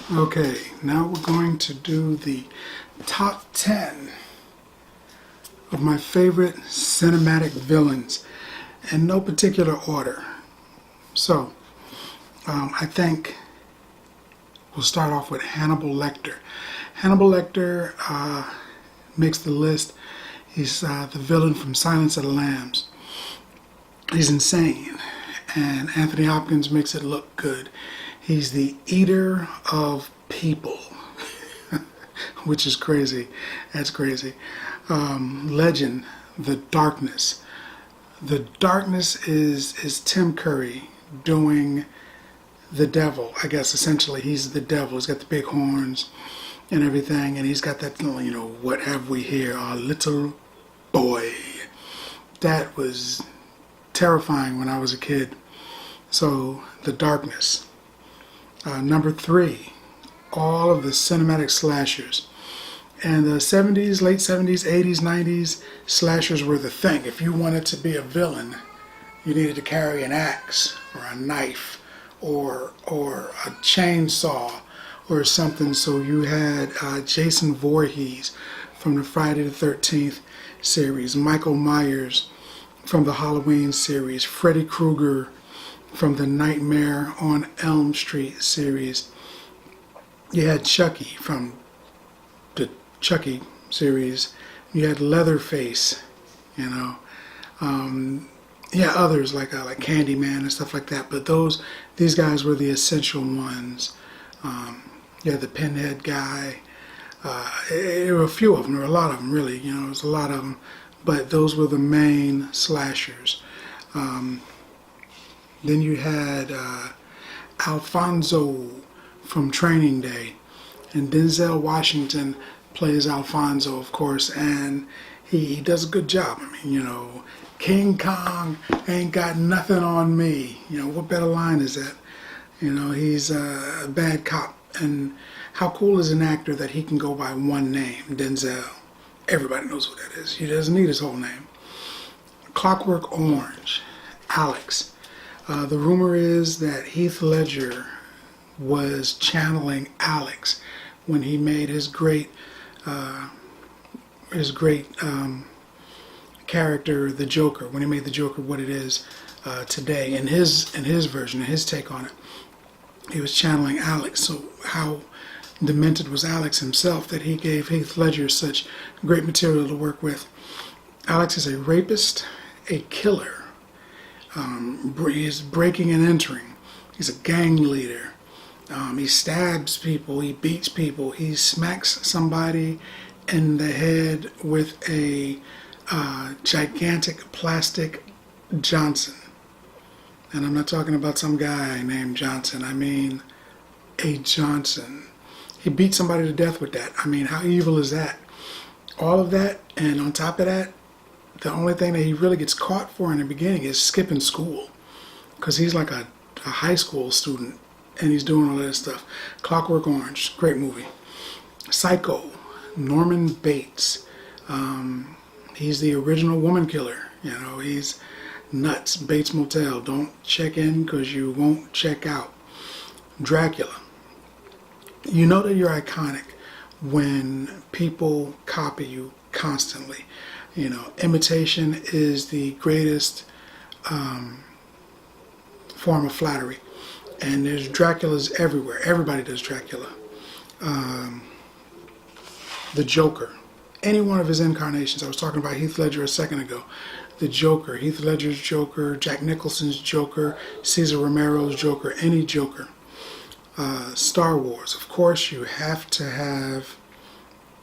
Okay, now we're going to do the top 10 of my favorite cinematic villains in no particular order. So, I think we'll start off with Hannibal Lecter. Hannibal Lecter makes the list. He's the villain from Silence of the Lambs. He's insane, and Anthony Hopkins makes it look good. He's the eater of people, which is crazy. That's crazy. Legend, The Darkness. The Darkness is Tim Curry doing the devil. I guess essentially he's the devil. He's got the big horns and everything, and he's got that, what have we here? Our little boy. That was terrifying when I was a kid. So, The Darkness. Number 3, all of the cinematic slashers. And the 70s, late 70s, 80s, 90s, slashers were the thing. If you wanted to be a villain, you needed to carry an axe or a knife or a chainsaw or something. So you had Jason Voorhees from the Friday the 13th series, Michael Myers from the Halloween series, Freddy Krueger from the Nightmare on Elm Street series. You had Chucky from the Chucky series. You had Leatherface, others like Candyman and stuff like that. But these guys were the essential ones. You had the Pinhead guy. There were a few of them. There were a lot of them, really. There was a lot of them. But those were the main slashers. Then you had Alfonso from Training Day, and Denzel Washington plays Alfonso, of course, and he does a good job. King Kong ain't got nothing on me. What better line is that? He's a bad cop, and how cool is an actor that he can go by one name, Denzel? Everybody knows what that is. He doesn't need his whole name. Clockwork Orange, Alex. The rumor is that Heath Ledger was channeling Alex when he made his great character, the Joker. When he made the Joker what it is today, in his version, his take on it, he was channeling Alex. So how demented was Alex himself that he gave Heath Ledger such great material to work with? Alex is a rapist, a killer. He's breaking and entering. He's a gang leader. He stabs people. He beats people. He smacks somebody in the head with a gigantic plastic Johnson. And I'm not talking about some guy named Johnson. I mean a Johnson. He beat somebody to death with that. How evil is that? All of that, and on top of that, the only thing that he really gets caught for in the beginning is skipping school, because he's like a high school student, and he's doing all this stuff. Clockwork Orange, great movie. Psycho, Norman Bates. He's the original woman killer. He's nuts. Bates Motel. Don't check in because you won't check out. Dracula. You know that you're iconic when people copy you constantly. Imitation is the greatest form of flattery. And there's Draculas everywhere. Everybody does Dracula. The Joker. Any one of his incarnations. I was talking about Heath Ledger a second ago. The Joker. Heath Ledger's Joker. Jack Nicholson's Joker. Cesar Romero's Joker. Any Joker. Star Wars. Of course, you have to have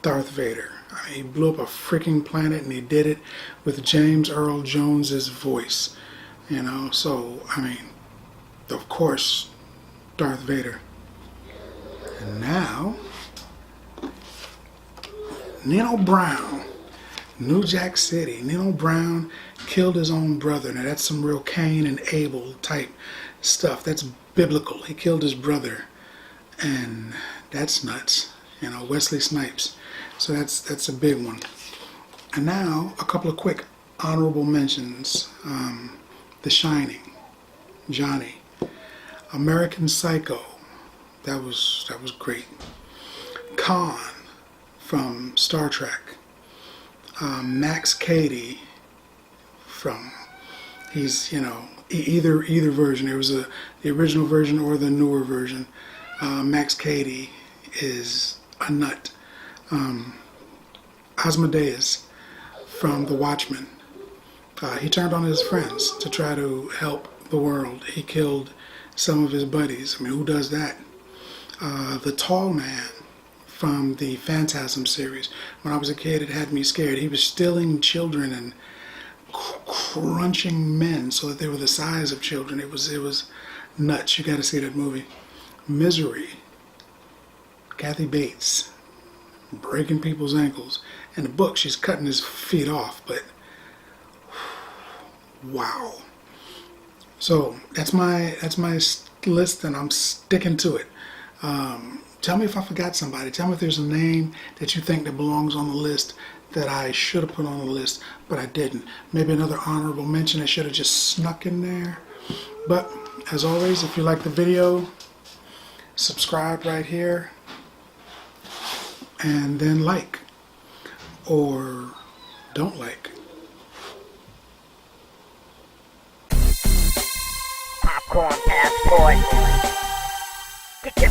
Darth Vader. He blew up a freaking planet, and he did it with James Earl Jones's voice. So, of course, Darth Vader. And now, Nino Brown, New Jack City. Nino Brown killed his own brother. Now that's some real Cain and Abel type stuff. That's biblical. He killed his brother, and that's nuts. You know, Wesley Snipes. So that's a big one. And now a couple of quick honorable mentions. The Shining, Johnny. American Psycho. That was great. Khan from Star Trek. Max Cady from, he's, you know, either version. There was the original version or the newer version. Max Cady is a nut. Asmodeus from The Watchmen. He turned on his friends to try to help the world. He killed some of his buddies. I mean, who does that? The Tall Man from the Phantasm series. When I was a kid, it had me scared. He was stealing children and crunching men so that they were the size of children. It was nuts. You got to see that movie. Misery. Kathy Bates breaking people's ankles. In the book, she's cutting his feet off, but wow. So that's my list, and I'm sticking to it. Tell me if I forgot somebody. Tell me if there's a name that you think that belongs on the list that I should have put on the list, but I didn't. Maybe another honorable mention that should have just snuck in there. But as always, if you like the video, subscribe right here, and then like, or don't like. Popcorn passport. Get your